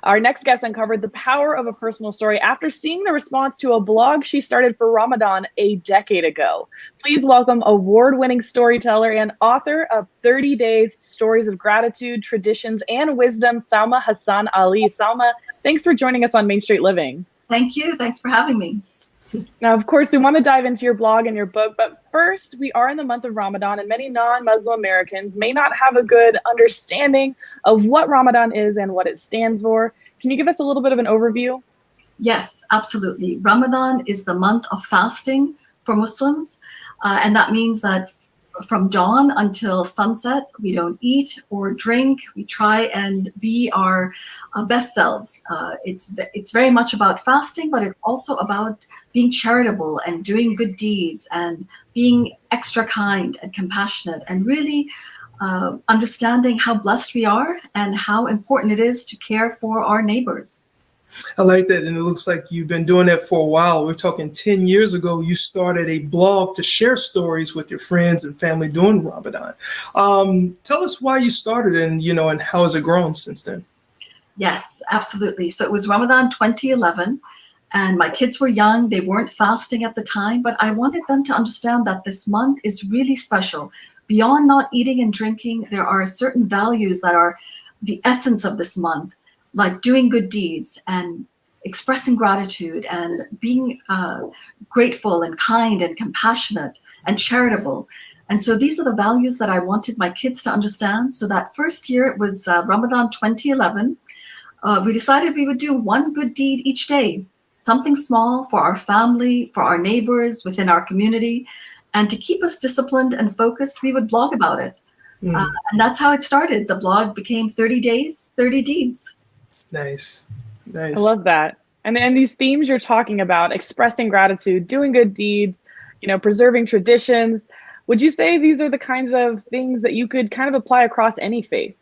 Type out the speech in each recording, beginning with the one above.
Our next guest uncovered the power of a personal story after seeing the response to a blog she started for Ramadan a decade ago. Please welcome award-winning storyteller and author of 30 Days, Stories of Gratitude, Traditions, and Wisdom, Salma Hassan Ali. Salma, thanks for joining us on Main Street Living. Thank you. Thanks for having me. Now, of course, we want to dive into your blog and your book, but first, we are in the month of Ramadan, and many non-Muslim Americans may not have a good understanding of what Ramadan is and what it stands for. Can you give us a little bit of an overview? Yes, absolutely. Ramadan is the month of fasting for Muslims, and that means that from dawn until sunset, we don't eat or drink. We try and be our best selves. It's very much about fasting, but it's also about being charitable and doing good deeds and being extra kind and compassionate and really understanding how blessed we are and how important it is to care for our neighbors. I like that, and it looks like you've been doing that for a while. We're talking 10 years ago, you started a blog to share stories with your friends and family during Ramadan. Tell us why you started and how has it grown since then? Yes, absolutely. So it was Ramadan 2011, and my kids were young. They weren't fasting at the time, but I wanted them to understand that this month is really special. Beyond not eating and drinking, there are certain values that are the essence of this month, like doing good deeds and expressing gratitude and being grateful and kind and compassionate and charitable. And so these are the values that I wanted my kids to understand. So that first year, it was Ramadan 2011. We decided we would do one good deed each day, something small for our family, for our neighbors, within our community. And to keep us disciplined and focused, we would blog about it. And that's how it started. The blog became 30 Days, 30 Deeds. Nice. I love that. And these themes you're talking about, expressing gratitude, doing good deeds, preserving traditions. Would you say these are the kinds of things that you could kind of apply across any faith?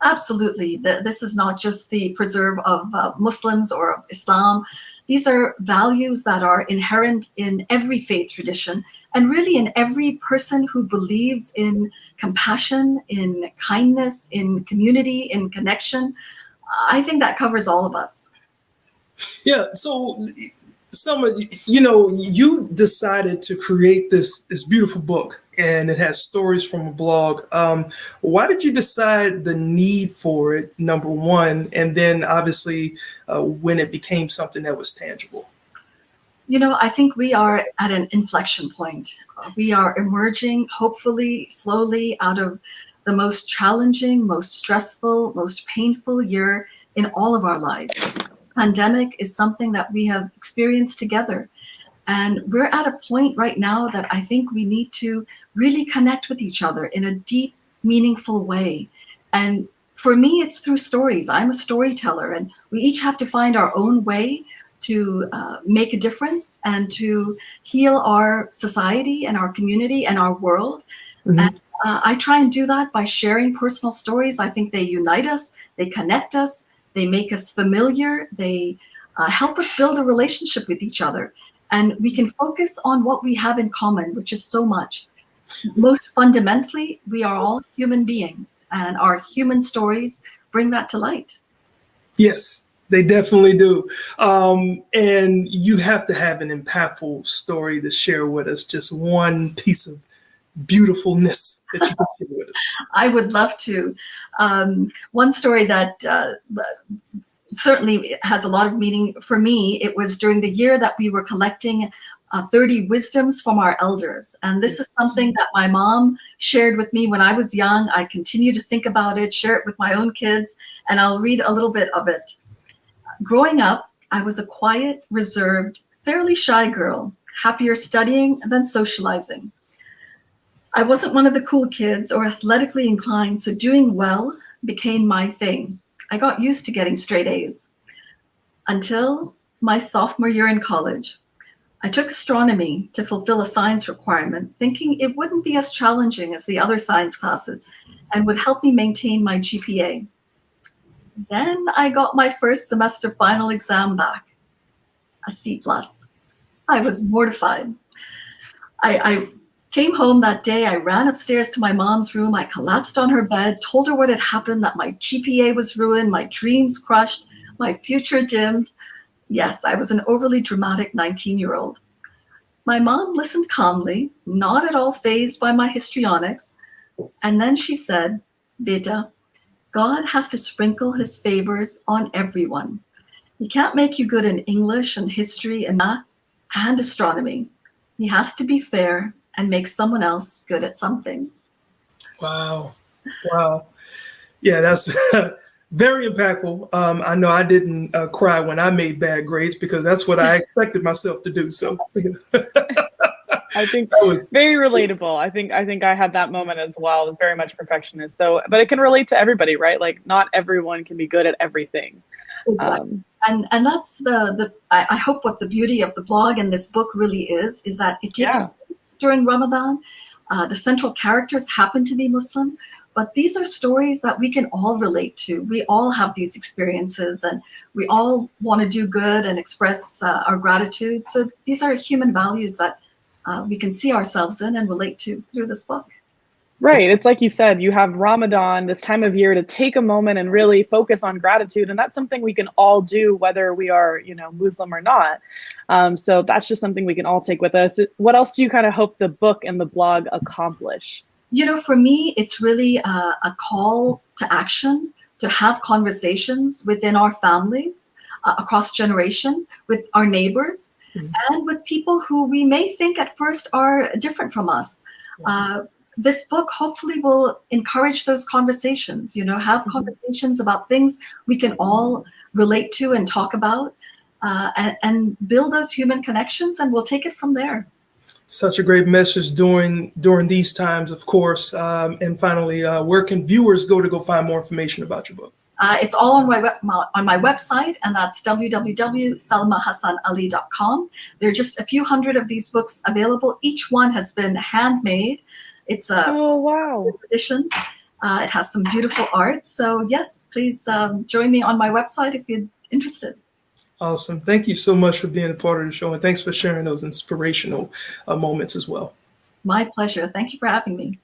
Absolutely. This is not just the preserve of Muslims or of Islam. These are values that are inherent in every faith tradition and really in every person who believes in compassion, in kindness, in community, in connection. I think that covers all of us. Yeah. So, you decided to create this beautiful book, and it has stories from a blog. Why did you decide the need for it, number one, and then obviously when it became something that was tangible? I think we are at an inflection point. We are emerging, hopefully, slowly out of the most challenging, most stressful, most painful year in all of our lives. Pandemic is something that we have experienced together. And we're at a point right now that I think we need to really connect with each other in a deep, meaningful way. And for me, it's through stories. I'm a storyteller, and we each have to find our own way to make a difference and to heal our society and our community and our world. Mm-hmm. And I try and do that by sharing personal stories. I think they unite us, they connect us, they make us familiar, they help us build a relationship with each other. And we can focus on what we have in common, which is so much. Most fundamentally, we are all human beings, and our human stories bring that to light. Yes, they definitely do. And you have to have an impactful story to share with us, just one piece of beautifulness that you can share with us. I would love to. One story that certainly has a lot of meaning for me, it was during the year that we were collecting 30 wisdoms from our elders. And this is something that my mom shared with me when I was young. I continue to think about it, share it with my own kids, and I'll read a little bit of it. Growing up, I was a quiet, reserved, fairly shy girl, happier studying than socializing. I wasn't one of the cool kids or athletically inclined, so doing well became my thing. I got used to getting straight A's until my sophomore year in college. I took astronomy to fulfill a science requirement, thinking it wouldn't be as challenging as the other science classes and would help me maintain my GPA. Then I got my first semester final exam back, a C+. I was mortified. I came home that day, I ran upstairs to my mom's room, I collapsed on her bed, told her what had happened, that my GPA was ruined, my dreams crushed, My future dimmed. Yes, I was an overly dramatic 19-year-old. My mom listened calmly, not at all fazed by my histrionics, and then she said, Beta, God has to sprinkle his favors on everyone. He can't make you good in English and history and math and astronomy. He has to be fair and make someone else good at some things. Wow. Wow. Yeah, that's very impactful. I know I didn't cry when I made bad grades because that's what I expected myself to do. So I think that was very relatable. I think I had that moment as well. I was very much perfectionist. So, but it can relate to everybody, right? Like not everyone can be good at everything. And that's I hope what the beauty of the blog and this book really is that it takes place during Ramadan. The central characters happen to be Muslim, but these are stories that we can all relate to. We all have these experiences and we all want to do good and express our gratitude. So these are human values that we can see ourselves in and relate to through this book. Right. It's like you said, you have Ramadan, this time of year to take a moment and really focus on gratitude. And that's something we can all do, whether we are, Muslim or not. So that's just something we can all take with us. What else do you kind of hope the book and the blog accomplish? For me, it's really a call to action, to have conversations within our families, across generation, with our neighbors, and with people who we may think at first are different from us. This book hopefully will encourage those conversations, have conversations about things we can all relate to and talk about, and build those human connections, and we'll take it from there. such a great message during these times, of course. And finally, where can viewers go find more information about your book? It's all on my website, and that's www.salmahassanali.com. There are just a few hundred of these books available. Each one has been handmade. It's a edition. It has some beautiful art. So yes, please join me on my website if you're interested. Awesome. Thank you so much for being a part of the show, and thanks for sharing those inspirational moments as well. My pleasure. Thank you for having me.